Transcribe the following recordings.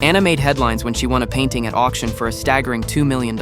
Anna made headlines when she won a painting at auction for a staggering $2 million.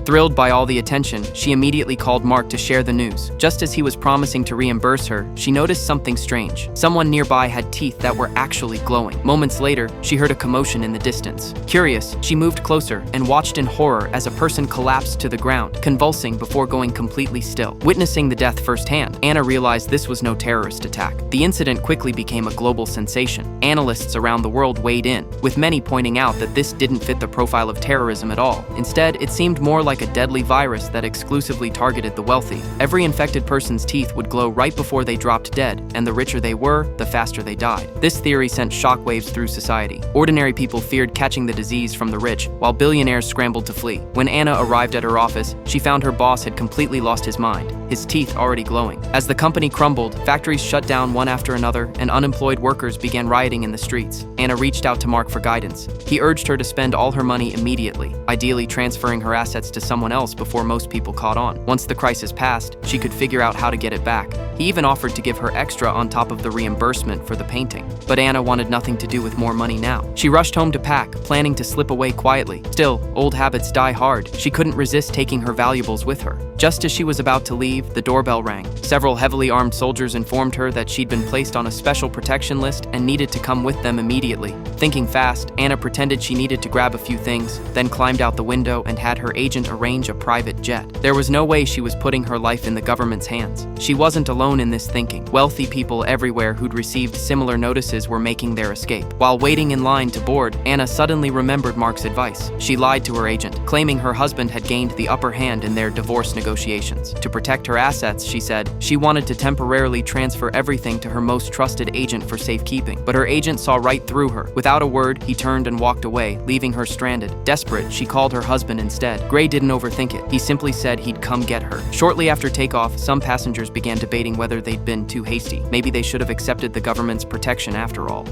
Thrilled by all the attention, she immediately called Mark to share the news. Just as he was promising to reimburse her, she noticed something strange. Someone nearby had teeth that were actually glowing. Moments later, she heard a commotion in the distance. Curious, she moved closer and watched in horror as a person collapsed to the ground, convulsing before going completely still. Witnessing the death firsthand, Anna realized this was no terrorist attack. The incident quickly became a global sensation. Analysts around the world weighed in, with many pointing out that this didn't fit the profile of terrorism at all. Instead, it seemed more like a deadly virus that exclusively targeted the wealthy. Every infected person's teeth would glow right before they dropped dead, and the richer they were, the faster they died. This theory sent shockwaves through society. Ordinary people feared catching the disease from the rich, while billionaires scrambled to flee. When Anna arrived at her office, she found her boss had completely lost his mind, his teeth already glowing. As the company crumbled, factories shut down one after another, and unemployed workers began rioting in the streets. Anna reached out to Mark for guidance. He urged her to spend all her money immediately, ideally transferring her assets to someone else before most people caught on. Once the crisis passed, she could figure out how to get it back. He even offered to give her extra on top of the reimbursement for the painting. But Anna wanted nothing to do with more money now. She rushed home to pack, planning to slip away quietly. Still, old habits die hard. She couldn't resist taking her valuables with her. Just as she was about to leave, the doorbell rang. Several heavily armed soldiers informed her that she'd been placed on a special protection list and needed to come with them immediately. Thinking fast, Anna pretended she needed to grab a few things, then climbed out the window and had her agent arrange a private jet. There was no way she was putting her life in the government's hands. She wasn't alone in this thinking. Wealthy people everywhere who'd received similar notices were making their escape. While waiting in line to board, Anna suddenly remembered Mark's advice. She lied to her agent, claiming her husband had gained the upper hand in their divorce negotiations. To protect her assets, she said, she wanted to temporarily transfer everything to her most trusted agent for safekeeping. But her agent saw right through her. Without a word, he turned and walked away, leaving her stranded. Desperate, she called her husband instead. Gray didn't overthink it. He simply said he'd come get her. Shortly after takeoff, some passengers began debating whether they'd been too hasty. Maybe they should have accepted the government's protection after all.